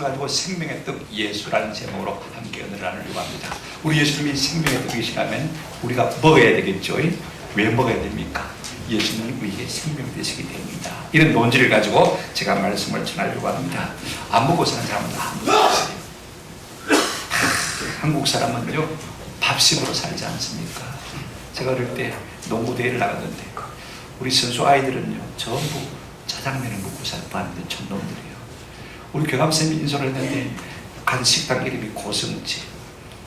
말씀을 가지고 생명의 떡 예수라는 제목으로 함께 은혜를 나누려고 합니다. 우리 예수님이 생명의 떡이시라면 우리가 먹어야 되겠죠. 왜 먹어야 됩니까? 예수님이 우리에게 생명이 되시기 때문이다. 이런 논지를 가지고 제가 말씀을 전하려고 합니다. 안 먹고 사는 사람은 아무도 없어요. 한국 사람은요 밥식으로 살지 않습니까? 제가 어릴 때 농구대회를 나갔는데 우리 선수 아이들은요 전부 짜장면을 먹고 살았는데 촌놈들이에요. 우리 교감쌤이 인솔을 했는데 간 식당 이름이 고성집,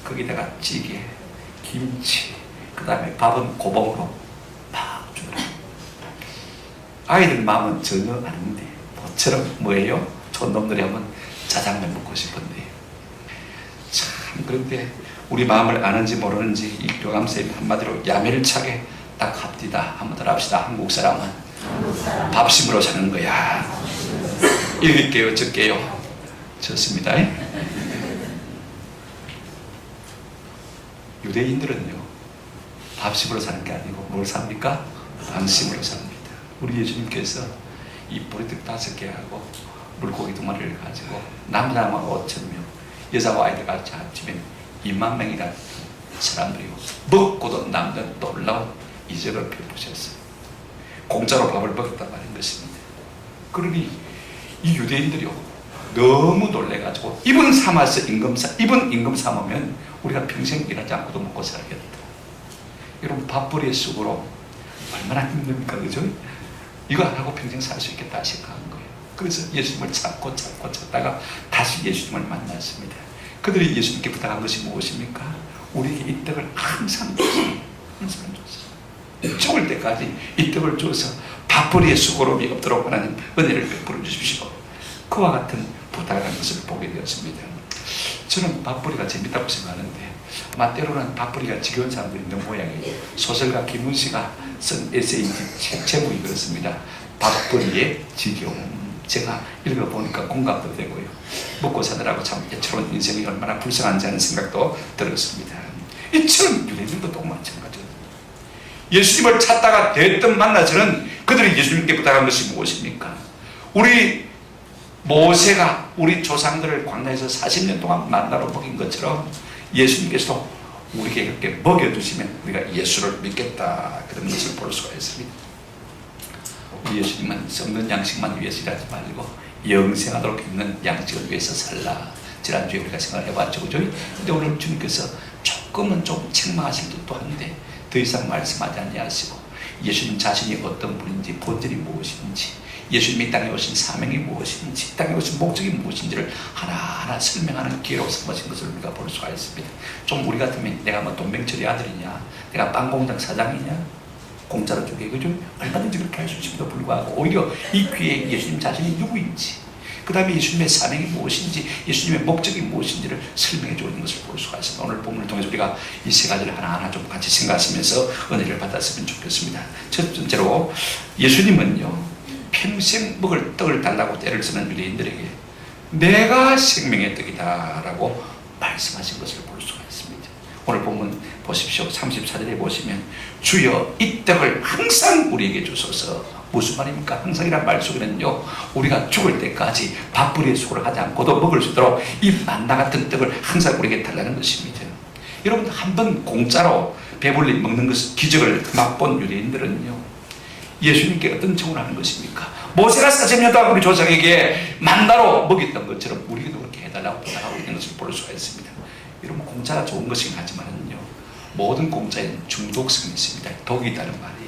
거기다가 찌개, 김치, 그 다음에 밥은 고봉으로 막 주더라고요. 아이들 마음은 전혀 아닌데 모처럼 뭐예요? 촌놈들이 하면 짜장면 먹고 싶은데 참 그런데 우리 마음을 아는지 모르는지 이 교감쌤이 한마디로 야멸차게 딱 합디다 한번 더 합시다. 한국 사람은 밥심으로 사는 거야. 읽을게요, 적게요. 좋습니다. 유대인들은요 밥심으로 사는 게 아니고 뭘 삽니까? 방심으로 삽니다. 우리 예수님께서 이 보리떡 5개하고 물고기 2마리를 가지고 남자만 5,000명, 여자와 아이들 같이 합치면 2만 명이라는 사람들이 먹고도 남는 놀라운 이적을 베푸셨어요. 공짜로 밥을 먹었단 말인 것입니다. 그러니 이 유대인들이요 너무 놀래가지고 이분 임금 삼으면 우리가 평생 일하지 않고도 먹고 살겠다. 여러분 밥벌이의 쑥으로 얼마나 힘듭니까? 그죠? 이거 안 하고 평생 살 수 있겠다 생각한 거예요. 그래서 예수님을 찾다가 다시 예수님을 만났습니다. 그들이 예수님께 부탁한 것이 무엇입니까? 우리에게 이 떡을 항상 줬어요. 죽을 때까지 이 떡을 줘서 밥벌이의 수고로움이 없도록 하나님 은혜를 베풀어 주십시오. 그와 같은 부탁을 한 것을 보게 되었습니다. 저는 밥벌이가 재밌다고 생각하는데 아마 때로는 밥벌이가 지겨운 사람들이 있는 모양이에요. 소설가 김훈씨가 쓴 에세이 제목이 그렇습니다. 밥벌이의 지겨움. 제가 읽어보니까 공감도 되고요. 먹고 사느라고 참 애처로운 인생이 얼마나 불쌍한지 하는 생각도 들었습니다. 이처럼 유대인들도 또 마찬가지거든요. 예수님을 찾다가 대뜸 만나서는 그들이 예수님께 부탁한 것이 무엇입니까? 우리 모세가 우리 조상들을 광야에서 40년 동안 만나러 먹인 것처럼 예수님께서도 우리에게 이렇게 먹여주시면 우리가 예수를 믿겠다, 그런 것을 볼 수가 있습니다. 우리 예수님은 썩는 양식만 위해서 일하지 말고 영생하도록 있는 양식을 위해서 살라. 지난주에 우리가 생각해봤죠, 그죠? 근데 오늘 주님께서 조금은 좀 책망하실 듯도 한데 더 이상 말씀하지 아니하시고 예수님 자신이 어떤 분인지, 본질이 무엇인지, 예수님이 땅에 오신 사명이 무엇인지, 땅에 오신 목적이 무엇인지를 하나하나 설명하는 기회로 삼으신 것을 우리가 볼 수가 있습니다. 좀 우리 같으면 내가 뭐 돈병철의 아들이냐, 내가 빵공장 사장이냐, 공짜로 주게, 그죠? 얼마든지 그렇게 할 수 있음에도 불구하고 오히려 이 기회에 예수님 자신이 누구인지, 그 다음에 예수님의 사명이 무엇인지, 예수님의 목적이 무엇인지를 설명해 주는 것을 볼 수가 있습니다. 오늘 본문을 통해서 우리가 이 세 가지를 하나하나 좀 같이 생각하시면서 은혜를 받았으면 좋겠습니다. 첫 번째로 예수님은요 평생 먹을 떡을 달라고 때를 쓰는 유대인들에게 내가 생명의 떡이다 라고 말씀하신 것을 볼 수가 있습니다. 오늘 본문 보십시오. 34절에 보시면 주여 이 떡을 항상 우리에게 주소서. 무슨 말입니까? 항상이란 말 속에는요 우리가 죽을 때까지 밥벌이의 수고를 하지 않고도 먹을 수 있도록 이 만나 같은 떡을 항상 우리에게 달라는 것입니다. 여러분 한번 공짜로 배불리 먹는 것을 기적을 맛본 유대인들은요 예수님께 어떤 청을 하는 것입니까? 모세가 40년 동안 우리 조상에게 만나로 먹였던 것처럼 우리에게도 그렇게 해달라고 부탁하고 있는 것을 볼 수가 있습니다. 여러분 공짜가 좋은 것이긴 하지만요 모든 공짜에는 중독성이 있습니다. 독이 있다는 말이에요.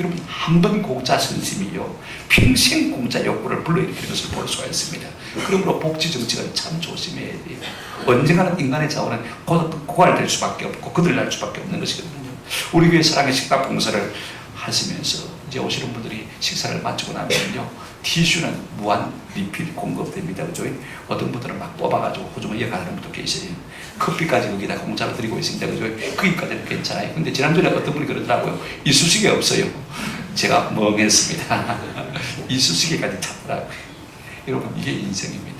여러분 한 번 공짜 선심이요 평생 공짜 욕구를 불러일으키는 것을 볼 수가 있습니다. 그러므로 복지 정책은 참 조심해야 돼요. 언젠가는 인간의 자원은 고갈될 수밖에 없고 거들날 수밖에 없는 것이거든요. 우리 교회 사랑의 식당 봉사를 하시면서 이제 오시는 분들이 식사를 마치고 나면요 티슈는 무한 리필 공급됩니다. 그죠? 어떤 분들은 막 뽑아가지고 호주머니에 가는 분도 계세요. 커피까지 거기다 공짜로 드리고 있습니다. 그죠? 거기까지는 괜찮아요. 근데 지난주에 어떤 분이 그러더라고요. 이쑤시개 없어요. 제가 멍했습니다. 이쑤시개까지 찾더라고요. 여러분 이게 인생입니다.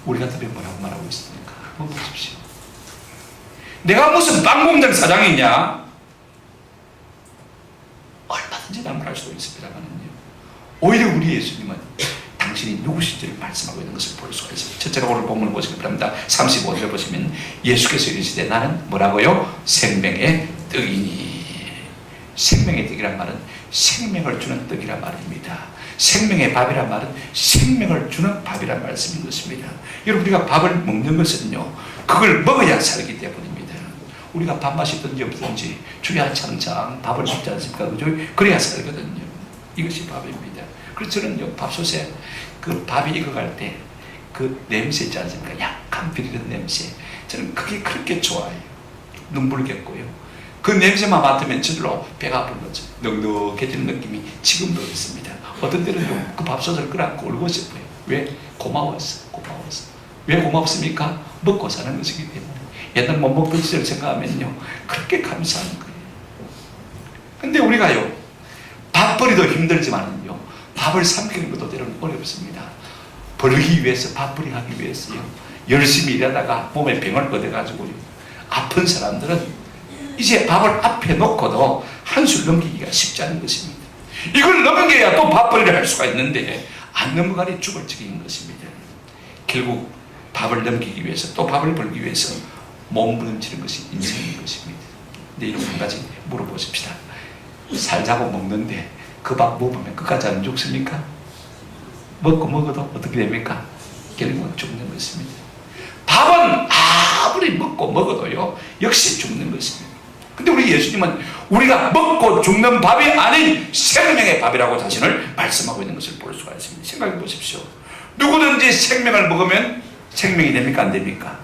우리 같으면 뭐라고 말하고 있습니까? 한번 보십시오. 내가 무슨 빵공장 사장이냐? 얼마든지 나무랄 수도 있습니다만요. 오히려 우리 예수님은 당신이 누구신지를 말씀하고 있는 것을 볼 수가 있습니다. 첫째로 오늘 본문을 보시기 바랍니다. 35절을 보시면 예수께서 이르시되 나는 뭐라고요? 생명의 떡이니. 생명의 떡이란 말은 생명을 주는 떡이란 말입니다. 생명의 밥이란 말은 생명을 주는 밥이란 말씀인 것입니다. 여러분, 우리가 밥을 먹는 것은요, 그걸 먹어야 살기 때문입니다. 우리가 밥 맛있든지 없든지 주야창창 밥을 먹지 않습니까? 그죠? 그래야 살거든요. 이것이 밥입니다. 그래서 저는요, 밥솥에 그 밥이 익어갈 때 그 냄새 있지 않습니까? 약간 비리는 냄새. 저는 그게 그렇게 좋아요. 눈물겠고요. 그 냄새만 맡으면 저절로 배가 아픈 거죠. 넉넉해지는 느낌이 지금도 있습니다. 어떤 때는 그 밥솥을 끌어안고 울고 싶어요. 왜? 고마워서. 왜 고맙습니까? 먹고 사는 것이기 때문에. 옛날 못 먹던 시절 생각하면요, 그렇게 감사한 거예요. 근데 우리가요, 밥벌이도 힘들지만요, 밥을 삼키는 것도 때로는 어렵습니다. 벌기 위해서, 밥벌이 하기 위해서요, 열심히 일하다가 몸에 병을 얻어가지고요, 아픈 사람들은 이제 밥을 앞에 놓고도 한술 넘기기가 쉽지 않은 것입니다. 이걸 넘겨야 또 밥벌이를 할 수가 있는데 안 넘어가니 죽을 지경인 것입니다. 결국 밥을 넘기기 위해서, 또 밥을 벌기 위해서 몸부림치는 것이 인생인 것입니다. 근데 이런 한 가지 물어보십시다. 살자고 먹는데 그 밥 먹으면 끝까지 안 죽습니까? 먹어도 어떻게 됩니까? 결국은 죽는 것입니다. 밥은 아무리 먹고 먹어도요, 역시 죽는 것입니다. 근데 우리 예수님은 우리가 먹고 죽는 밥이 아닌 생명의 밥이라고 자신을 말씀하고 있는 것을 볼 수가 있습니다. 생각해 보십시오. 누구든지 생명을 먹으면 생명이 됩니까? 안 됩니까?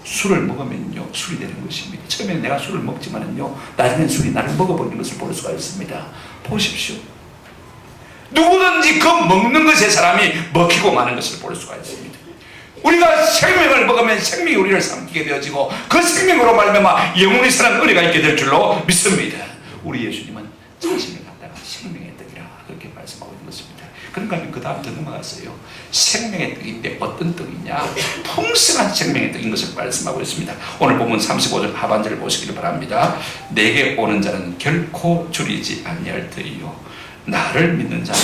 술을 먹으면요, 술이 되는 것입니다. 처음에는 내가 술을 먹지만은요, 나중엔 술이 나를 먹어버리는 것을 볼 수가 있습니다. 보십시오. 누구든지 그 먹는 것에 사람이 먹히고 마는 것을 볼 수가 있습니다. 우리가 생명을 먹으면 생명이 우리를 삼키게 되어지고 그 생명으로 말미암아 영원히 사는 은혜가 있게 될 줄로 믿습니다. 우리 예수님은 자신을 갖다가 생명의 떡이라 그렇게 말씀하고 있는 것입니다. 그러니까 그 다음 더 넘어갔어요. 생명의 떡인데 어떤 떡이냐? 풍성한 생명의 떡인 것을 말씀하고 있습니다. 오늘 보면 35절 하반절을 보시기를 바랍니다. 내게 오는 자는 결코 줄이지 아니할 터이요 나를 믿는 자는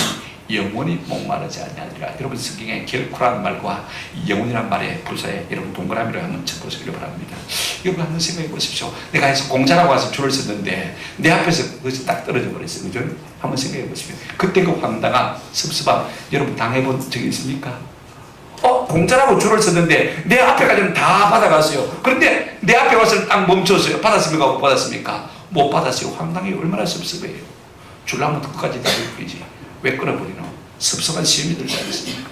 영원히 목마르지 아니하리라. 여러분, 성경에 결코라는 말과 영원이라는 말의 부사에 여러분 동그라미를 한번 쳐보시기를 바랍니다. 여러분 한번 생각해 보십시오. 내가 해서 공짜라고 와서 줄을 섰는데 내 앞에서 그것이 딱 떨어져 버렸어요. 그죠? 한번 생각해 보십시오. 그때 그 황당한 섭섭함 여러분 당해본 적이 있습니까? 공짜라고 줄을 섰는데 내 앞에까지는 다 받아갔어요. 그런데 내 앞에 와서 딱 멈췄어요. 받았습니까? 못 받았습니까? 못 받았어요. 황당히 얼마나 섭섭해요. 줄라면 끝까지 다 들리지. 왜 끊어버리노? 섭섭한 시험이 들지 않습니까?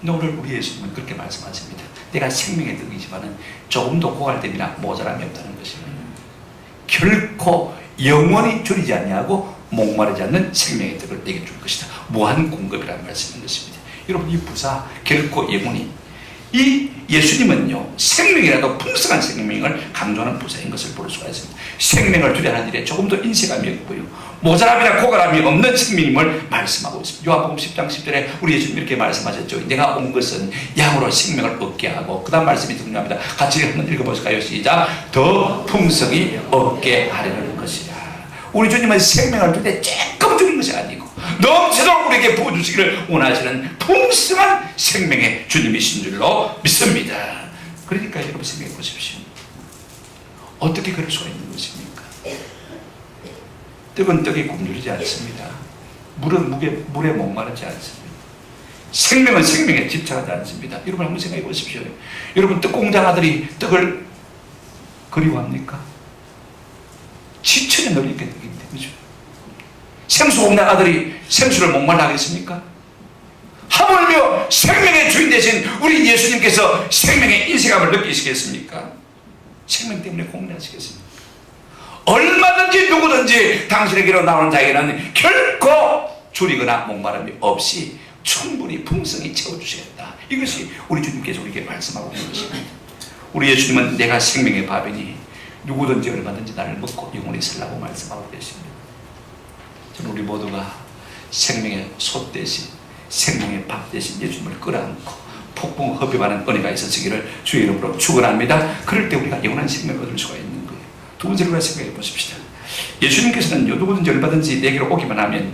근데 오늘 우리 예수님은 그렇게 말씀하십니다. 내가 생명의 떡이지만은 조금도 고갈됨이나 모자람이 없다는 것입니다. 결코 영원히 줄이지 아니하고 목마르지 않는 생명의 떡을 내게 줄 것이다. 무한 공급이라는 말씀인 것입니다. 여러분, 이 부사 결코 영원히, 이 예수님은요, 생명이라도 풍성한 생명을 강조하는 부사인 것을 볼 수가 있습니다. 생명을 주려는 일에 조금도 인색함이 없고요, 모자람이나 고갈함이 없는 생명임을 말씀하고 있습니다. 요한복음 10장 10절에 우리 예수님 이렇게 말씀하셨죠. 내가 온 것은 양으로 생명을 얻게 하고, 그 다음 말씀이 중요합니다. 같이 한번 읽어보실까요? 시작. 더 풍성히 얻게 하려는 것이라. 우리 주님은 생명을 줄 때 조금 주는 것이 아니고 넘치도록 우리에게 부어주시기를 원하시는 풍성한 생명의 주님이신 줄로 믿습니다. 그러니까 여러분 생각해 보십시오. 어떻게 그럴 수가 있는 것입니까? 떡은 떡이 굶주리지 않습니다. 물은 물에 목마르지 않습니다. 생명은 생명에 집착하지 않습니다. 여러분 한번 생각해 보십시오. 여러분, 떡공장 아들이 떡을 그리워합니까? 지천에 널리 있게 되는데, 그죠? 생수공장 아들이 생수를 목말라 하겠습니까? 하물며 생명의 주인 되신 우리 예수님께서 생명의 인색함을 느끼시겠습니까? 생명 때문에 공략하시겠습니까? 얼마든지 누구든지 당신에게로 나오는 자에게는 결코 줄이거나 목마름이 없이 충분히 풍성히 채워주시겠다. 이것이 우리 주님께서 우리에게 말씀하고 있는 것입니다. 우리 예수님은 내가 생명의 밥이니 누구든지 얼마든지 나를 먹고 영원히 살라고 말씀하고 계십니다. 저는 우리 모두가 생명의 솥 대신, 생명의 밥 대신 예수님을 끌어안고 폭풍 흡입하는 은혜가 있어지기를 주의 이름으로 축원합니다. 그럴 때 우리가 영원한 생명을 얻을 수가 있는 거예요. 두 번째로 생각해 보십시다. 예수님께서는 누구든지 얼마든지 내게로 오기만 하면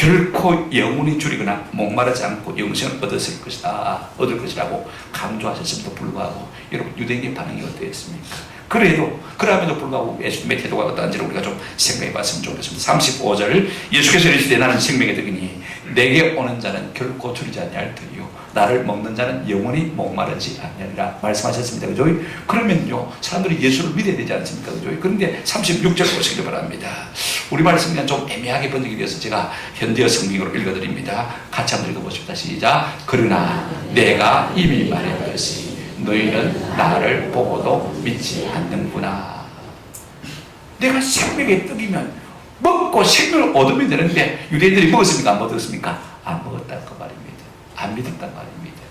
결코 영혼이 줄이거나 목마르지 않고 영생을 얻을 것이라고 강조하셨음에도 불구하고 여러분 유대인의 반응이 어떠했습니까? 그럼에도 불구하고 예수님의 태도가 어떠한지를 우리가 좀 생각해 봤으면 좋겠습니다. 35절 예수께서 이르시되 나는 생명의 떡이니 내게 오는 자는 결코 줄이지 아니할 터이요 나를 먹는 자는 영원히 목마르지 아니하리라 말씀하셨습니다. 그죠? 그러면요 사람들이 예수를 믿어야 되지 않습니까? 그죠? 그런데 36절 보시길 바랍니다. 우리말 성경은 좀 애매하게 번역이 되어서 제가 현대어 성경으로 읽어드립니다. 같이 한번 읽어보십시다. 시작. 그러나 내가 이미 말했듯이 너희는 나를 보고도 믿지 않는구나. 내가 생명의 떡이면 먹고 생명을 얻으면 되는데 유대인들이 먹었습니까? 안 먹었습니까? 안 먹었다는 그 말입니다. 안 믿었단 말입니다.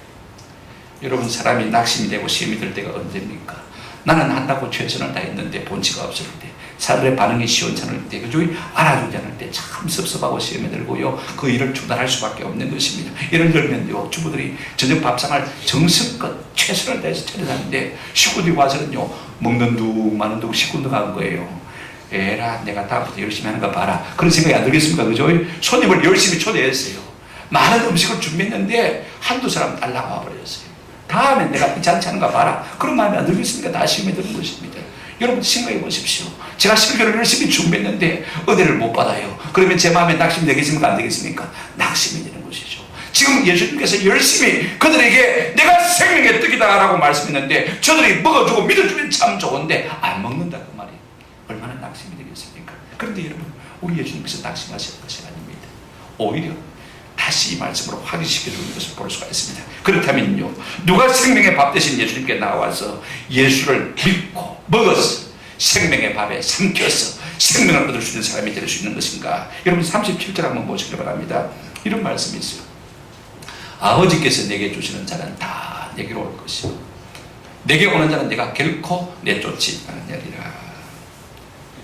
여러분 사람이 낙심이 되고 시험이 들 때가 언제입니까? 나는 한다고 최선을 다했는데 본치가 없을 때, 사람들의 반응이 시원찮을 때, 그죠? 알아주지 않을 때 참 섭섭하고 시험에 들고요 그 일을 중단할 수밖에 없는 것입니다. 예를 들면요 주부들이 저녁 밥상을 정성껏 최선을 다해서 차려놨는데 식구들이 와서는요 먹는 둥 마는 둥 시큰둥한 거예요. 에라 내가 다음부터 열심히 하는 거 봐라 그런 생각이 안 들겠습니까? 그죠? 손님을 열심히 초대했어요. 많은 음식을 준비했는데 한두 사람 딱 나와 버렸어요. 다음엔 내가 이 잔치 하는 거 봐라 그런 마음이 안 들겠습니까? 다 시험에 드는 것입니다. 여러분 생각해 보십시오. 제가 설교를 열심히 준비했는데 은혜를 못 받아요. 그러면 제 마음에 낙심이 되겠습니까? 안 되겠습니까? 낙심이 되는 것이죠. 지금 예수님께서 열심히 그들에게 내가 생명의 떡이다 라고 말씀했는데 저들이 먹어주고 믿어주면 참 좋은데 안 먹는다 그 말이에요. 얼마나 낙심이 되겠습니까? 그런데 여러분 우리 예수님께서 낙심하실 것이 아닙니다. 오히려 다시 이 말씀으로 확인시켜주는 것을 볼 수가 있습니다. 그렇다면요 누가 생명의 밥 대신 예수님께 나와서 예수를 믿고 먹어서 생명의 밥에 삼켜서 생명을 얻을 수 있는 사람이 될 수 있는 것인가? 여러분 37절 한번 보시기 바랍니다. 이런 말씀이 있어요. 아버지께서 내게 주시는 자는 다 내게로 올 것이요 내게 오는 자는 내가 결코 내쫓지 않으리라.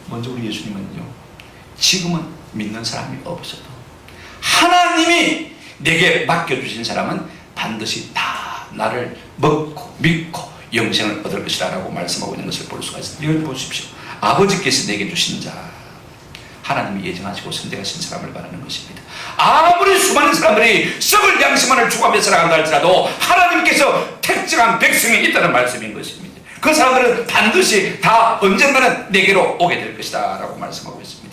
먼저 우리 예수님은요 지금은 믿는 사람이 없어도 하나님이 내게 맡겨주신 사람은 반드시 다 나를 먹고 믿고 영생을 얻을 것이다 라고 말씀하고 있는 것을 볼 수가 있습니다. 이걸 보십시오. 아버지께서 내게 주신 자 하나님이 예정하시고 선택하신 사람을 말하는 것입니다. 아무리 수많은 사람들이 썩을 양심만을 추구하며 살아간다 할지라도 하나님께서 택정한 백성이 있다는 말씀인 것입니다. 그 사람들은 반드시 다 언젠가는 내게로 오게 될 것이다 라고 말씀하고 있습니다.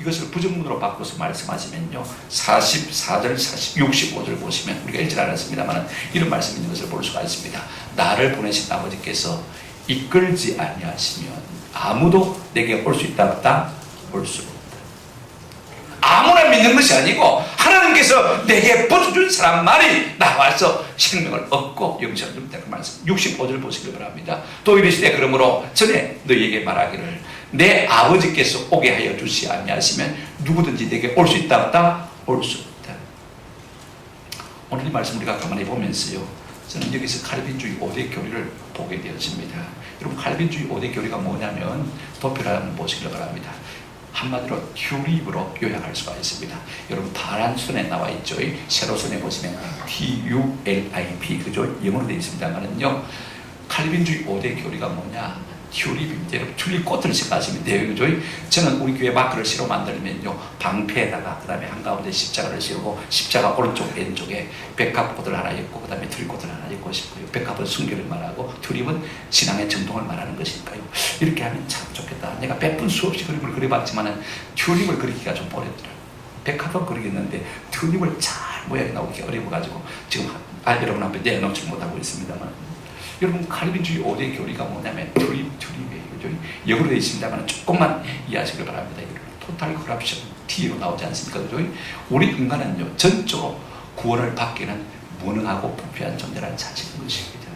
이것을 부정문으로 바꿔서 말씀하시면요 44절, 65절 보시면 우리가 읽지 않았습니다만 이런 말씀이 있는 것을 볼 수가 있습니다. 나를 보내신 아버지께서 이끌지 아니하시면 아무도 내게 올 수 있다 없다? 올 수 없다. 아무나 믿는 것이 아니고 하나님께서 내게 붙여준 사람만이 나와서 생명을 얻고 영생을 얻는다 그 말씀. 65절 보시기 바랍니다. 또 이르시되 그러므로 전에 너희에게 말하기를 내 아버지께서 오게 하여 주시 아니하시면 누구든지 내게 올 수 있다 없다? 올 수 없다. 오늘 이 말씀 우리가 가만히 보면서요 저는 여기서 칼빈주의 5대 교리를 보게 되었습니다. 여러분 칼빈주의 5대 교리가 뭐냐면 도표를 한번 보시기 바랍니다. 한마디로 튤립으로 요약할 수가 있습니다. 여러분 파란 선에 나와 있죠. 세로 선에 보시면 TULIP 그죠? 영어로 되어 있습니다만은요 칼빈주의 5대 교리가 뭐냐? 튤립입니다. 여러분 튤립 꽃을 생각하시면 돼요. 그죠? 저는 우리 교회 마크를 새로 만들면요 방패에다가 그 다음에 한가운데 십자가를 씌우고 십자가 오른쪽 왼쪽에 백합꽃을 하나 있고 그 다음에 튤립꽃을 하나 있고 싶고요. 백합은 순교를 말하고 튤립은 신앙의 정통을 말하는 것이니까요. 이렇게 하면 참 좋겠다. 내가 100분 수없이 그림을 그려봤지만은 튤립을 그리기가 좀 어렵더라고요. 백합은 그리겠는데 튤립을 잘 모양이 나오기 어려워가지고 지금 여러분 앞에 내놓지 못하고 있습니다만 여러분 칼빈주의 5대 교리가 뭐냐면 튤립이에요. 그죠? 영어로 되어 있습니다만 조금만 이해하시길 바랍니다. 토탈 커럽션 T로 나오지 않습니까? 그죠? 우리 인간은요 전적으로 구원을 받기는 무능하고 부패한 존재라는 사실인 것입니다.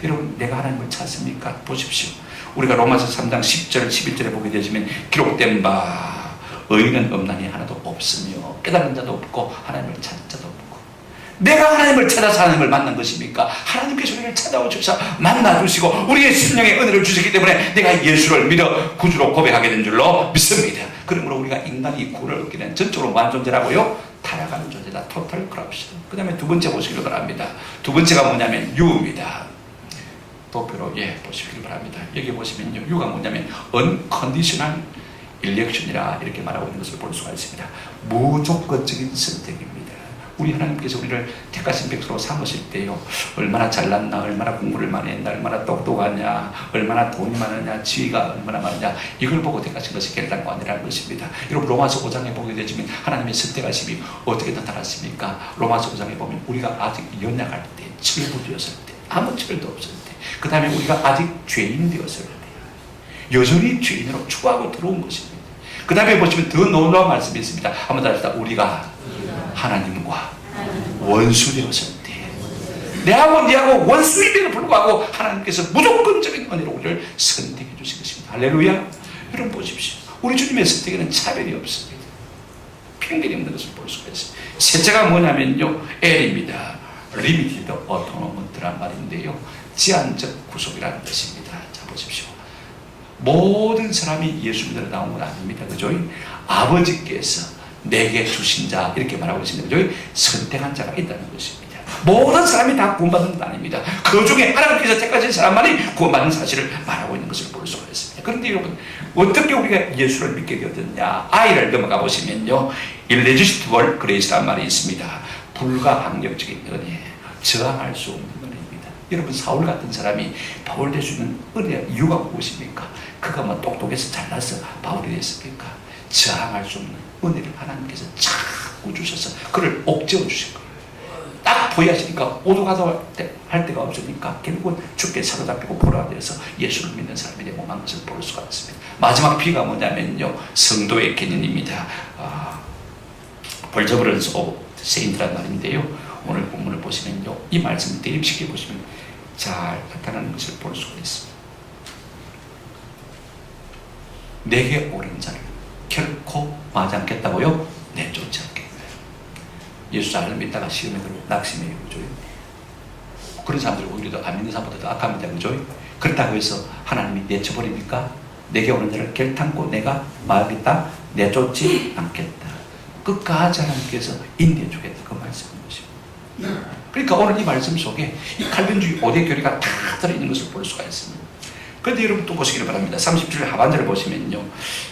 여러분 내가 하나님을 찾습니까? 보십시오. 우리가 로마서 3장 10절 11절에 보게 되시면 기록된 바 의인은 없나니 하나도 없으며 깨달은 자도 없고 하나님을 찾는 자도 없고 내가 하나님을 찾아서 하나님을 만난 것입니까? 하나님께서 우리를 찾아오셔서 만나주시고 우리의 심령의 은혜를 주셨기 때문에 내가 예수를 믿어 구주로 고백하게 된 줄로 믿습니다. 그러므로 우리가 인간이 구원을 얻게 된 전적으로 무한 존재라고요? 타락하는 존재다. 토탈 커럽션. 그 다음에 두 번째 보시길 바랍니다. 두 번째가 뭐냐면 유입니다. 도표로 보시길 바랍니다. 여기 보시면요 유가 뭐냐면 unconditional 일렉션이라 이렇게 말하고 있는 것을 볼 수가 있습니다. 무조건적인 선택입니다. 우리 하나님께서 우리를 택하신 백성으로 삼으실 때요, 얼마나 잘났나, 얼마나 공부를 많이 했나, 얼마나 똑똑하냐, 얼마나 돈이 많으냐, 지위가 얼마나 많으냐, 이걸 보고 택하신 것이 결단과 아니라는 것입니다. 여러분, 로마서 5장에 보게 되지만 하나님의 선택하심이 어떻게 나타났습니까? 로마서 5장에 보면 우리가 아직 연약할 때, 철부되었을 때, 아무 철도 없을 때, 그 다음에 우리가 아직 죄인 되었을 때, 여전히 죄인으로 추구하고 들어온 것입니다. 그 다음에 보시면 더 놀라운 말씀이 있습니다. 한번 더 합시다. 우리가 하나님과 원수 되었을 때, 내하고 네하고 원수임에도 불구하고 하나님께서 무조건적인 은혜로 우리를 선택해 주신 것입니다. 할렐루야. 여러분 보십시오. 우리 주님의 선택에는 차별이 없습니다. 편견이 없는 것을 볼 수가 있습니다. 셋째가 뭐냐면요, L입니다. Limited Atonement란 말인데요, 제한적 구속이라는 것입니다. 자 보십시오. 모든 사람이 예수 믿으러 나온 건 아닙니다. 그죠? 아버지께서 내게 주신 자, 이렇게 말하고 있습니다. 그죠? 선택한 자가 있다는 것입니다. 모든 사람이 다 구원받는 건 아닙니다. 그 중에 하나님께서 택하신 사람만이 구원받는 사실을 말하고 있는 것을 볼 수가 있습니다. 그런데 여러분, 어떻게 우리가 예수를 믿게 되었느냐? I를 넘어가 보시면요, irresistible grace란 말이 있습니다. 불가항력적인 은혜, 저항할 수 없는 은혜입니다. 여러분, 사울 같은 사람이 바울 될 수 있는 은혜 이유가 무엇입니까? 그가 뭐 똑똑해서 잘나서 바울이 됐습니까? 저항할 수 없는 은혜를 하나님께서 자꾸 주셔서 그를 옥죄어 주신 거예요. 딱 보여지니까 오도가도 할 데가 없으니까 결국은 죽게 사로잡히고 포로가 되어서 예수를 믿는 사람이 되고 만 것을 볼 수가 있습니다. 마지막 B가 뭐냐면요, 성도의 개념입니다. 벌저브런스 오브 세인트란 말인데요, 오늘 본문을 보시면요, 이 말씀을 대입시켜 보시면 잘 나타나는 것을 볼 수가 있습니다. 내게 오는 자를 결코 마지 않겠다고요? 내쫓지 않겠다. 예수 잘 믿다가 시험에 들어 낙심해요. 그죠? 그런 사람들 오히려 더 안 믿는 사람보다 더 악합니다. 그죠? 그렇다고 해서 하나님이 내쳐버립니까? 내게 오는 자를 결탄코 내가 막겠다, 내쫓지 않겠다. 끝까지 하나님께서 인내해 주겠다. 그 말씀인 것입니다. 그러니까 오늘 이 말씀 속에 이 칼빈주의 5대 교리가 다 들어있는 것을 볼 수가 있습니다. 그런데 여러분 또 보시기를 바랍니다. 37절 하반절을 보시면요,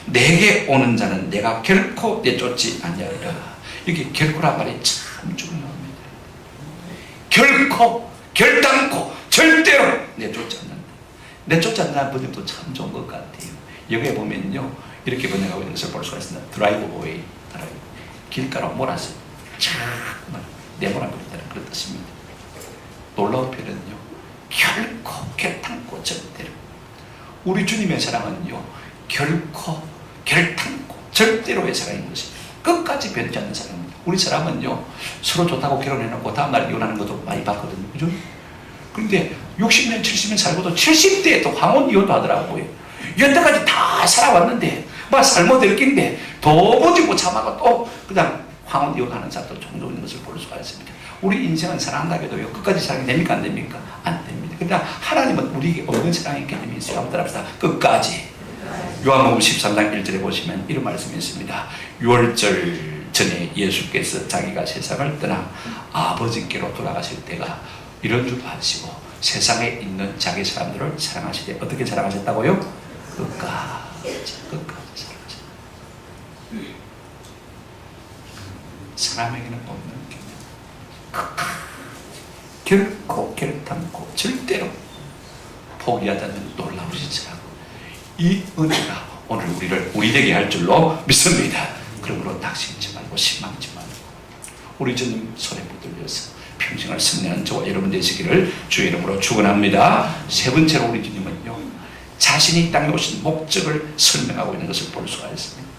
내게 오는 자는 내가 결코 내쫓지 아니하리라. 이게 결코란 말이 참 중요합니다. 결코, 결단코, 절대로 내쫓지 않는다. 내쫓지 않는다는 번역도 참 좋은 것 같아요. 여기에 보면요, 이렇게 번역하고 있는 것을 볼 수가 있습니다. 드라이브 어웨이, 길가로 몰아서 자꾸만 내몰아버린다는 그런 뜻입니다. 놀라운 표현은요, 결코, 결단코, 절대로. 우리 주님의 사랑은요, 결코, 결단코, 절대로의 사랑인 것입니다. 끝까지 변치 않는 사랑입니다. 우리 사람은요, 서로 좋다고 결혼해놓고 다음날 이혼하는 것도 많이 봤거든요. 그죠? 그런데 60년, 70년 살고도 70대에 또 황혼 이혼도 하더라고요. 여태까지 다 살아왔는데, 막 삶을 느낀데, 도무지 못 참아가 또 그냥 황혼 이혼하는 사람도 종종 있는 것을 볼 수가 있습니다. 우리 인생은 사랑한다 해도요, 끝까지 사랑이 됩니까? 안 됩니까? 안 됩니다. 그러나 하나님은 우리에게 없는 사랑의 개념이 있어요. 한번 따라합시다. 끝까지. 요한복음 13장 1절에 보시면 이런 말씀이 있습니다. 6월절 전에 예수께서 자기가 세상을 떠나 아버지께로 돌아가실 때가 이런 줄 아시고 세상에 있는 자기 사람들을 사랑하시되, 어떻게 사랑하셨다고요? 끝까지 사랑하셨다. 사람에게는 없는 개념. 결코, 결단코, 절대로 포기하지 않는 놀라우신 사랑. 이 은혜가 오늘 우리 되게 할 줄로 믿습니다. 그러므로 낙심치 말고 실망치 말고 우리 주님 손에 붙들려서 평생을 승리하는 저와 여러분 되시기를 주의 이름으로 축원합니다. 세 번째로 우리 주님은요, 자신이 땅에 오신 목적을 설명하고 있는 것을 볼 수가 있습니다.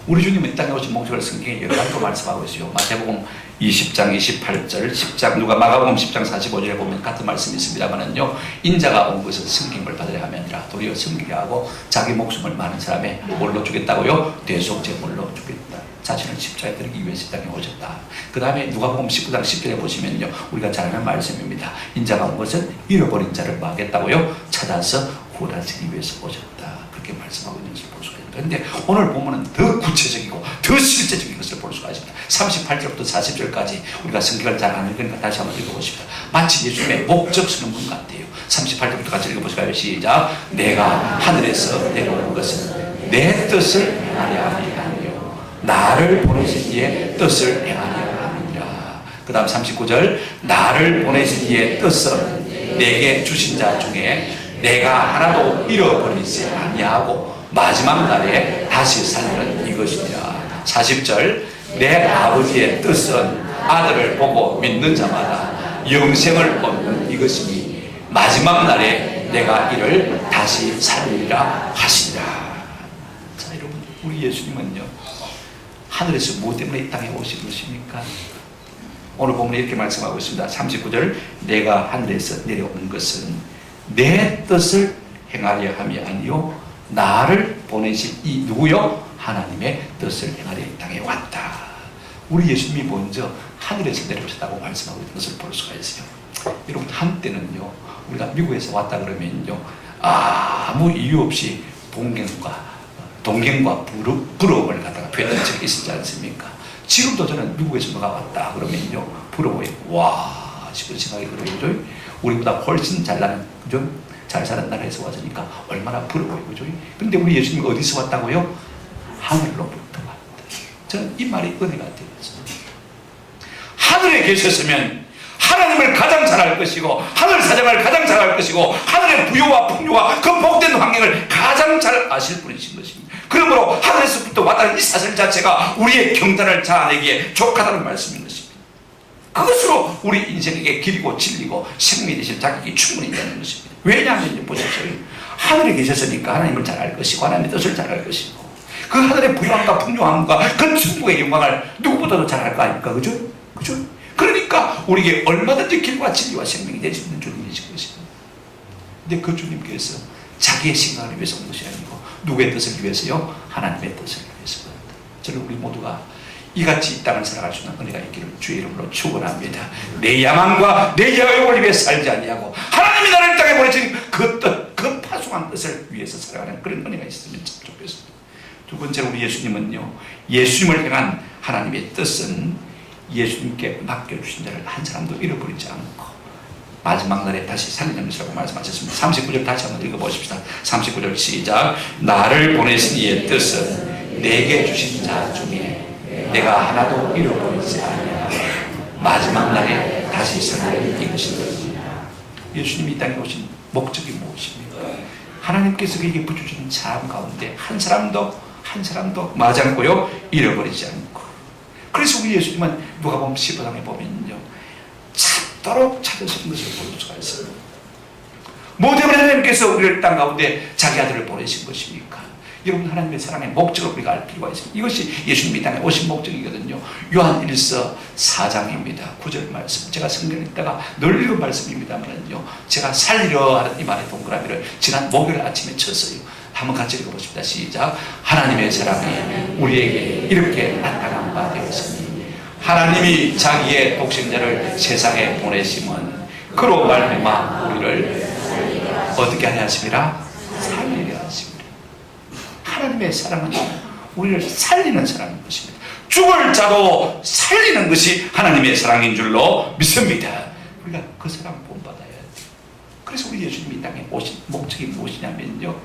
우리 주님은 이 땅에 오신 목적을 성경에 여러 가지로 말씀하고 있어요. 마태복음 20장 28절, 10장, 마가복음 10장 45절에 보면 같은 말씀이 있습니다만은요, 인자가 온 것은 섬김을 받으려 함이 아니라 도리어 섬기게 하고 자기 목숨을 많은 사람의 뭘로 주겠다고요? 대속제물로 주겠다. 자신을 십자가에 드리기 위해서 이 땅에 오셨다. 그 다음에 누가복음 19장 10절에 보시면요, 우리가 잘 아는 말씀입니다. 인자가 온 것은 잃어버린 자를 뭐 하겠다고요? 찾아서 구원하시기 위해서 오셨다. 그렇게 말씀하고 있는 것을 볼 수가 있습니다. 그런데 오늘 보면은 더 구체적이고 더 실제적인 것을 볼 수가 있습니다. 38절부터 40절까지 우리가 성경을 잘 안 읽으니까 다시 한번 읽어보십시다. 마치 예수님의 목적 서문문 같아요. 38절부터 같이 읽어보실까요? 시작. 내가 하늘에서 내려온 것은 내 뜻을 행하려 함이요 나를 보내신 이의 뜻을 행하려 함이라. 그 다음 39절 나를 보내신 이의 뜻은 내게 주신 자 중에 내가 하나도 잃어버리지 아니하고 마지막 날에 다시 살리는 이것이니라. 40절 내 아버지의 뜻은 아들을 보고 믿는 자마다 영생을 얻는 이것이니 마지막 날에 내가 이를 다시 살리리라 하시니라. 자, 여러분, 우리 예수님은요 하늘에서 무엇 때문에 이 땅에 오신 것입니까? 오늘 보면 이렇게 말씀하고 있습니다. 39절 내가 하늘에서 내려온 것은 내 뜻을 행하려 함이 아니요 나를 보내신 이 누구요? 하나님의 뜻을 행하려 이 땅에 왔다. 우리 예수님이 먼저 하늘에서 내려오셨다고 말씀하고 있는 것을 볼 수가 있어요. 여러분, 한때는요 우리가 미국에서 왔다 그러면요 아무 이유 없이 동경과 부러움을 갖다가 표현한 적이 있었지 않습니까? 지금도 저는 미국에서 누가 왔다 그러면요 부러워요. 와, 싶은 생각이 들어요. 우리보다 훨씬 잘나는, 그죠? 잘 사는 나라에서 왔으니까 얼마나 부러워요, 그죠? 근데 우리 예수님 어디서 왔다고요? 하늘로부터 왔다. 저는 이 말이 은혜가 되었습니다. 하늘에 계셨으면 하나님을 가장 잘할 것이고 하늘 사정을 가장 잘할 것이고 하늘의 부요와 풍요와 그 복된 환경을 가장 잘 아실 분이신 것입니다. 그러므로 하늘에서부터 왔다는 이 사실 자체가 우리의 경단을 자아내기에 족하다는 말씀인 것입니다. 그것으로 우리 인생에게 길이고 진리고 생명이 되실 자격이 충분히 있다는 것입니다. 왜냐하면 보십시오. 하늘에 계셨으니까 하나님을 잘 알 것이고 하나님의 뜻을 잘 알 것이고 그 하늘의 부요함과 풍요함과 그 천국의 영광을 누구보다도 잘 알 거 아닙니까? 그죠? 그죠? 그러니까 우리에게 얼마든지 길과 진리와 생명이 될 수 있는 주님이신 것입니다. 근데 그 주님께서 자기의 생각을 위해서 온 것이 아니고 누구의 뜻을 위해서요? 하나님의 뜻을 위해서 온다. 저는 우리 모두가 이같이 이 땅을 살아갈 수 있는 은혜가 있기를 주의 이름으로 축원합니다. 내 야망과 내 야욕을 위해 살지 아니하고 하나님이 나를 땅에 보내신 그 뜻, 그 파송한 뜻을 위해서 살아가는 그런 은혜가 있으면 참 좋겠습니다. 두 번째로 우리 예수님은요 예수님을 향한 하나님의 뜻은 예수님께 맡겨주신 자를 한 사람도 잃어버리지 않고 마지막 날에 다시 살리는 것이라고 말씀하셨습니다. 39절 다시 한번 읽어보십시다. 39절 시작. 나를 보내신 이의 뜻은 내게 주신 자 중에 내가 하나도 잃어버리지 아니하고 마지막 날에 다시 살리는 이것이다. 예수님이 이 땅에 오신 목적이 무엇입니까? 하나님께서 그에게 부여주신 삶 가운데 한 사람도 마지 않고요 잃어버리지 않고. 그래서 우리 예수님은 누가복음 15장에 보면요 찾도록 찾으시는 것을 볼 수가 있습니다. 뭐 때문에 하나님께서 우리를 땅 가운데 자기 아들을 보내신 것입니까? 여러분, 하나님의 사랑의 목적을 우리가 알 필요가 있습니다. 이것이 예수님이 땅에 오신 목적이거든요. 요한 1서 4장입니다. 9절 말씀. 제가 성경 읽다가 늘 읽은 말씀입니다만요. 제가 살리려 하는 이 말의 동그라미를 지난 목요일 아침에 쳤어요. 한번 같이 읽어보십니다. 시작. 하나님의 사랑이 우리에게 이렇게 나타난 바 되었으니 하나님이 자기의 독생자를 세상에 보내심은 그로 말미암아 우리를 어떻게 하냐 하심이라? 살리려 하십니다. 하나님의 사랑은 우리를 살리는 사랑인 것입니다. 죽을 자도 살리는 것이 하나님의 사랑인 줄로 믿습니다. 우리가 그 사랑을 본받아야 돼요. 그래서 우리 예수님이 이 땅에 오신 목적이 무엇이냐면요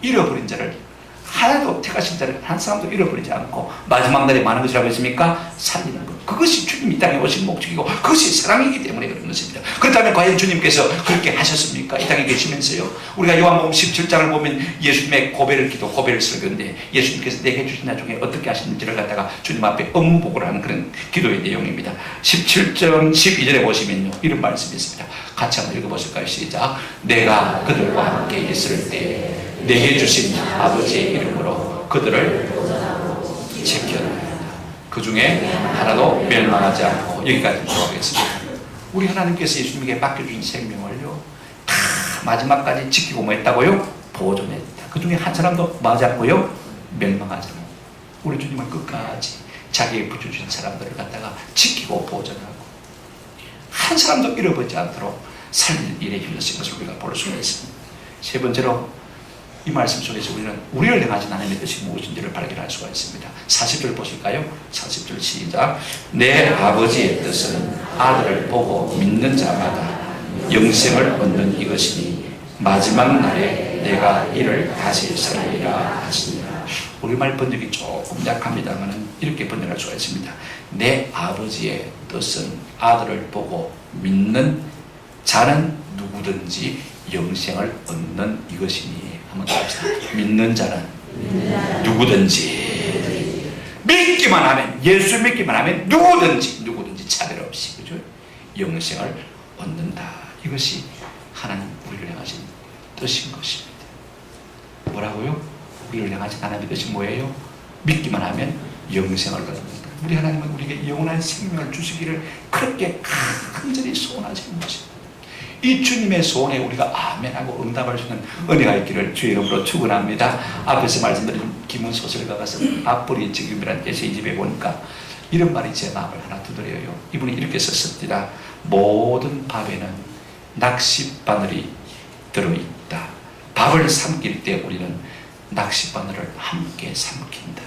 잃어버린 자를 하나도 택하신 자를 한 사람도 잃어버리지 않고 마지막 날에 많은 것이라고 했습니까? 살리는 것. 그것이 주님 이 땅에 오신 목적이고 그것이 사랑이기 때문에 그런 것입니다. 그렇다면 과연 주님께서 그렇게 하셨습니까? 이 땅에 계시면서요. 우리가 요한복음 17장을 보면 예수님의 고배를 설교인데 예수님께서 내게 주신 나 중에 어떻게 하셨는지를 갖다가 주님 앞에 업무보고를 하는 그런 기도의 내용입니다. 17장 12절에 보시면요 이런 말씀이 있습니다. 같이 한번 읽어보실까요? 시작. 내가 그들과 함께 있을 때 내게 주신 아버지의 이름으로 그들을 지켜라. 그 중에 하나도 멸망하지 않고. 여기까지 들어가겠습니다. 우리 하나님께서 예수님에게 맡겨주신 생명을요 다 마지막까지 지키고 뭐 했다고요? 보존했다. 그 중에 한 사람도 맞지 않고요 멸망하지 않고. 우리 주님은 끝까지 자기의 붙여주신 사람들을 갖다가 지키고 보존하고 한 사람도 잃어버리지 않도록 살릴 일에 힘쓰신 것을 우리가 볼 수가 있습니다. 세 번째로 이 말씀 속에서 우리는 우리를 향하신 하나님의 뜻이 무엇인지를 발견할 수가 있습니다. 40절 보실까요? 40절 시작. 내 아버지의 뜻은 아들을 보고 믿는 자마다 영생을 얻는 이것이니 마지막 날에 내가 이를 다시 살리라 하시니라. 우리말 번역이 조금 약합니다만 이렇게 번역할 수가 있습니다. 내 아버지의 뜻은 아들을 보고 믿는 자는 누구든지 영생을 얻는 이것이니. 한번 더 합시다. 믿는 자는 누구든지 믿기만 하면, 예수 믿기만 하면 누구든지 차별 없이, 그죠? 영생을 얻는다. 이것이 하나님 우리를 향하신 뜻인 것입니다. 뭐라고요? 우리를 향하신 하나님의 뜻이 뭐예요? 믿기만 하면 영생을 얻는다. 우리 하나님은 우리에게 영원한 생명을 주시기를 그렇게 간절히 소원하시는 것입니다. 이 주님의 소원에 우리가 아멘하고 응답할 수 있는 은혜가 있기를 주의 이름으로 축원합니다. 앞에서 말씀드린 김은소설가 가서 밥벌이 지금이라는 메시집에 보니까 이런 말이 제 마음을 하나 두드려요. 이분이 이렇게 썼습니다. 모든 밥에는 낚싯바늘이 들어있다. 밥을 삼킬 때 우리는 낚싯바늘을 함께 삼킨다.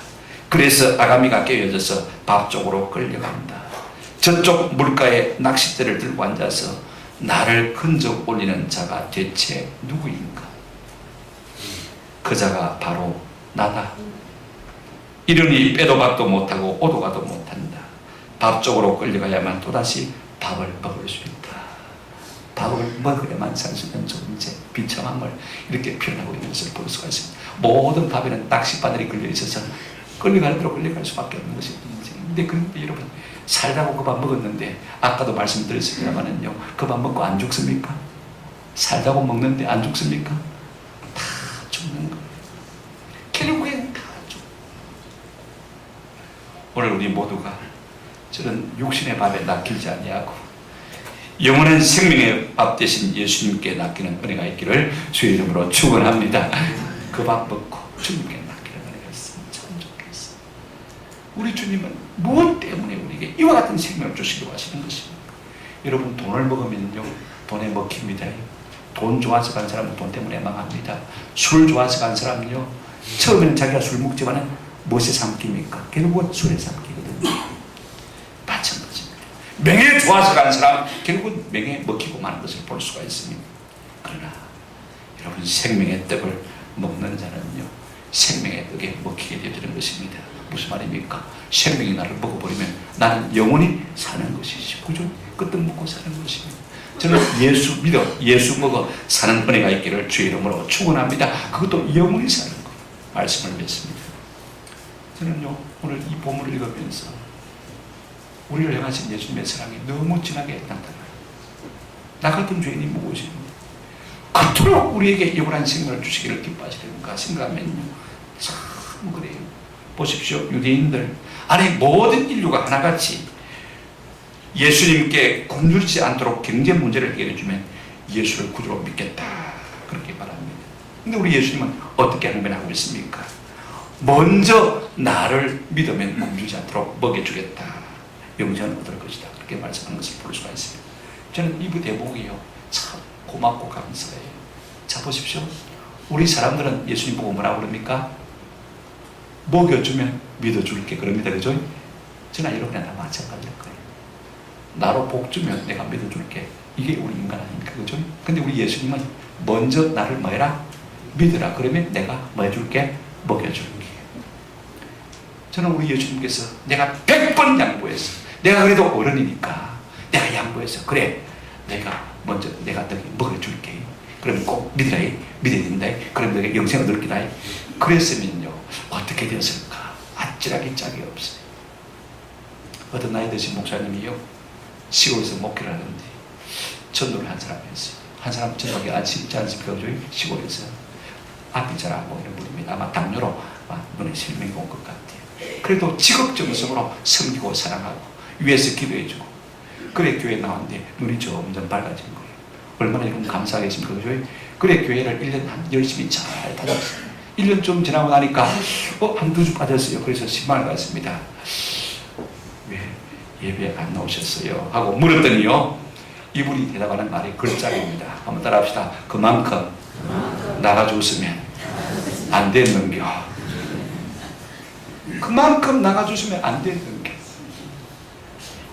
그래서 아가미가 깨어져서 밥 쪽으로 끌려간다. 저쪽 물가에 낚싯대를 들고 앉아서 나를 건져 올리는 자가 대체 누구인가? 그 자가 바로 나다. 이러니 빼도 박도 못하고 오도 가도 못한다. 밥 쪽으로 끌려가야만 또다시 밥을 먹을 수 있다. 밥을 먹어야만 살 수 있는 존재, 비참함을 이렇게 표현하고 있는 것을 볼 수가 있습니다. 모든 밥에는 낚싯바늘이 걸려 있어서 끌려가는 대로 끌려갈 수밖에 없는 것이 인생인데, 그런데 여러분, 살다고 그 밥 먹었는데, 아까도 말씀드렸습니다만은요, 그 밥 먹고 안 죽습니까? 살다고 먹는데 안 죽습니까? 다 죽는 거예요. 결국엔 다 죽. 오늘 우리 모두가 저는 육신의 밥에 낚이지 아니하고 영원한 생명의 밥 대신 예수님께 낚이는 은혜가 있기를 주의 이름으로 축원합니다. 그 밥 먹고 주님께 낚이는 은혜가 있으면 참 좋겠어요. 우리 주님은 무엇 때문에 우리에게 이와 같은 생명을 주시려고 하시는 것입니까? 여러분, 돈을 먹으면요, 돈에 먹힙니다. 돈 좋아서 간 사람은 돈 때문에 망합니다. 술 좋아서 간 사람은요, 처음에는 자기가 술 먹지만은 무엇에 삼킵니까? 결국은 술에 삼키거든요. 마찬가지입니다. 명예 좋아서 간 사람은 결국은 명예에 먹히고 마는 것을 볼 수가 있습니다. 그러나 여러분, 생명의 떡을 먹는 자는요, 생명의 떡에 먹히게 되는 것입니다. 무슨 말입니까? 생명이 나를 먹어버리면 나는 영원히 사는 것이지, 그죠? 끄떡 먹고 사는 것입니다. 저는 예수 믿어, 예수 먹어 사는 은혜가 있기를 주의 이름으로 축원합니다. 그것도 영원히 사는 것, 말씀을 맺습니다. 저는요, 오늘 이 본문을 읽으면서 우리를 향하신 예수님의 사랑이 너무 진하게 나타나요. 나 같은 죄인이 무엇입니까? 그토록 우리에게 영원한 생명을 주시기를 기뻐하시는가 생각하면요, 참 그래요. 보십시오. 유대인들, 아니 모든 인류가 하나같이 예수님께 굶주리지 않도록 경제 문제를 해결해 주면 예수를 구주로 믿겠다, 그렇게 말합니다. 근데 우리 예수님은 어떻게 항변하고 있습니까? 먼저 나를 믿으면 굶주리지 않도록 먹여주겠다, 영생을 얻을 것이다, 그렇게 말씀하는 것을 볼 수가 있습니다. 저는 이부 대목이요, 참 고맙고 감사해요. 자, 보십시오. 우리 사람들은 예수님 보고 뭐라고 그럽니까? 먹여주면 믿어줄게, 그럽니다. 그죠? 저나 여러분이나 다 마찬가지일 거예요. 나로 복 주면 내가 믿어줄게, 이게 우리 인간 아닙니까? 그죠? 근데 우리 예수님은 먼저 나를 뭐 해라? 믿으라. 그러면 내가 뭐 해줄게? 먹여줄게. 저는 우리 예수님께서 내가 100번 양보했어. 내가 그래도 어른이니까 내가 양보했어. 그래, 내가 먼저 내가 너희 먹여줄게. 그러면 꼭 믿으라. 믿어야 된다. 그러면 너희 영생을 얻을 기다. 그랬으면요, 어떻게 되었을까? 아찔하게 짝이 없어요. 어떤 나이 드신 목사님이요, 시골에서 목회를 하는데 전도를 한 사람이었어요. 한 사람 전도하기 쉽지 않습니까? 시골에서 앞이 잘 안 보이는 분입니다. 아마 당뇨로 눈에 실명이 온 것 같아요. 그래도 지극정성으로 섬기고 사랑하고 위에서 기도해주고, 그래 교회 나왔는데 눈이 점점 밝아진 거예요. 얼마나 여러분 감사하겠습니까? 그죠? 그래 교회를 1년 열심히 잘 다녔어요. 1년 좀 지나고 나니까 한두 주 빠졌어요. 그래서 신방을 갔습니다. 왜 예배 안 나오셨어요? 하고 물었더니요, 이분이 대답하는 말이 글짝입니다. 한번 따라합시다. 그만큼 나가줬으면 안 됐는겨. 그만큼 나가주시면 안 됐는겨.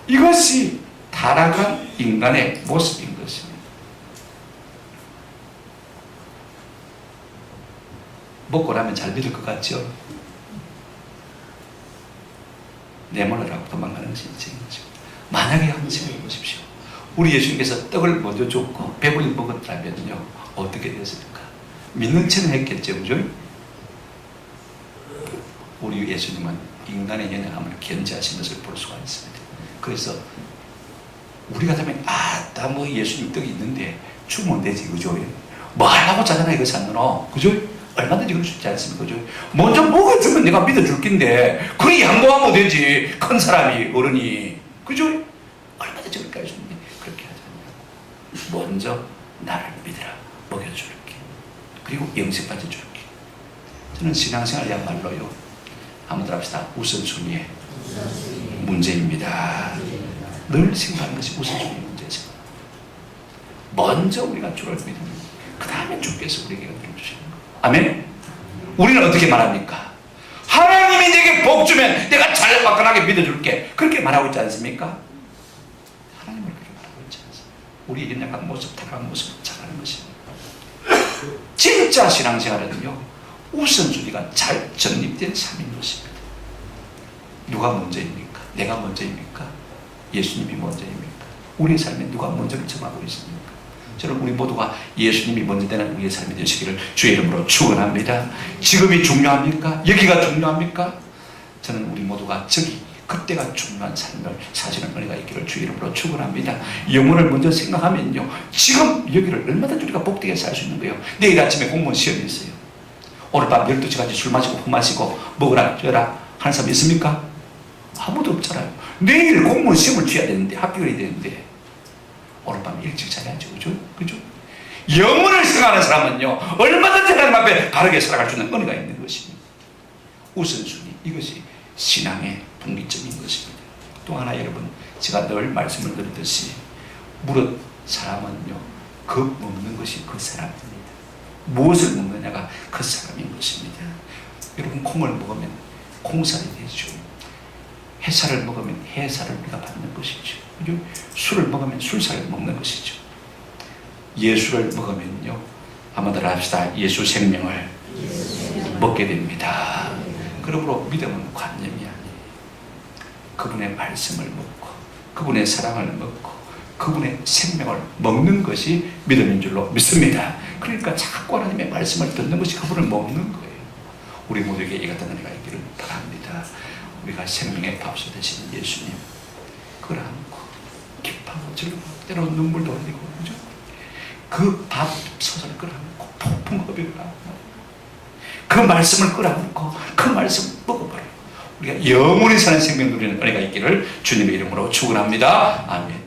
이것이 타락한 인간의 모습인 것입니다. 먹고 나면 잘 믿을 것 같죠? 내몰라라고 도망가는 것이 인생인 거죠. 만약에 한번 생각해 보십시오. 우리 예수님께서 떡을 먼저 줬고 배불리 먹었다면요, 어떻게 되었을까? 믿는 척은 했겠죠, 그죠? 우리 예수님은 인간의 연약함을 견지하신 것을 볼 수가 있습니다. 그래서 우리 같으면 나 뭐 예수님 떡이 있는데 주면 되지, 그죠? 뭐 하려고 자잖아, 이거 샀노, 그죠? 얼마든지 그럴 수 있지 않습니까, 그죠? 먼저 먹어주면 내가 믿어줄 낀데 그래 양보하면 되지, 큰 사람이, 어른이, 그죠? 얼마든지 그렇게 할 수 있는데 그렇게 하지 않냐고. 먼저 나를 믿으라, 먹여줄게, 그리고 영생받아 줄게. 저는 신앙생활이야말로요, 한번 더 합시다. 우선순위의 문제입니다. 늘 생각하는 것이 우선순위의 문제죠. 먼저 우리가 주를 믿으면 그 다음에 주께서 우리에게 들어주시는 거예요. 아멘. 우리는 어떻게 말합니까? 하나님이 내게 복 주면 내가 잘 화끈하게 믿어줄게, 그렇게 말하고 있지 않습니까? 하나님은 그렇게 말하고 있지 않습니까? 우리의 연약한 모습, 타락한 모습을 잘하는 것입니다. 진짜 신앙생활은요, 우선순위가 잘 정립된 삶인 것입니다. 누가 먼저입니까? 내가 먼저입니까? 예수님이 먼저입니까? 우리의 삶에 누가 먼저를 정하고 있습니까? 저는 우리 모두가 예수님이 먼저 되는 우리의 삶이 되시기를 주의 이름으로 축원합니다. 지금이 중요합니까? 여기가 중요합니까? 저는 우리 모두가 그때가 중요한 삶을 사시는 은혜가 있기를 주의 이름으로 축원합니다. 영혼을 먼저 생각하면요, 지금 여기를 얼마든지 우리가 복되게 살 수 있는 거예요. 내일 아침에 공무원 시험이 있어요. 오늘 밤 12시까지 술 마시고 술 마시고 먹으라 쪄라 하는 사람 있습니까? 아무도 없잖아요. 내일 공무원 시험을 쳐야 되는데, 합격해야 되는데 오늘 밤 일찍 자야죠, 그죠? 그죠? 영혼을 생각하는 사람은요, 얼마든지 하나님 앞에 바르게 살아갈 수 있는 은혜가 있는 것입니다. 우선순위, 이것이 신앙의 분기점인 것입니다. 또 하나, 여러분, 제가 늘 말씀을 드리듯이 무릇 사람은요, 먹는 것이 그 사람입니다. 무엇을 먹느냐가 그 사람인 것입니다. 여러분, 콩을 먹으면 콩살이 되죠. 햇살을 먹으면 해살을 우리가 받는 것이죠. 그죠? 술을 먹으면 술살을 먹는 것이죠. 예수를 먹으면요, 한번 더 합시다. 예수 생명을 먹게 됩니다. 그러므로 믿음은 관념이 아니에요. 그분의 말씀을 먹고 그분의 사랑을 먹고 그분의 생명을 먹는 것이 믿음인 줄로 믿습니다. 그러니까 자꾸 하나님의 말씀을 듣는 것이 그분을 먹는 거예요. 우리 모두에게 이 같은 은혜가 있기를 바랍니다. 우리가 생명의 밥솥 되신 예수님, 그걸 안고 기뻐하고 즐거워하고 때로는 눈물도 흘리고, 그죠? 그 밥솥을 끌어안고 폭풍 허비를 하고 그 말씀을 끌어안고 그 말씀을 먹어버려요. 우리가 영원히 사는 생명 누리는 은혜가 있기를 주님의 이름으로 축원합니다. 아멘.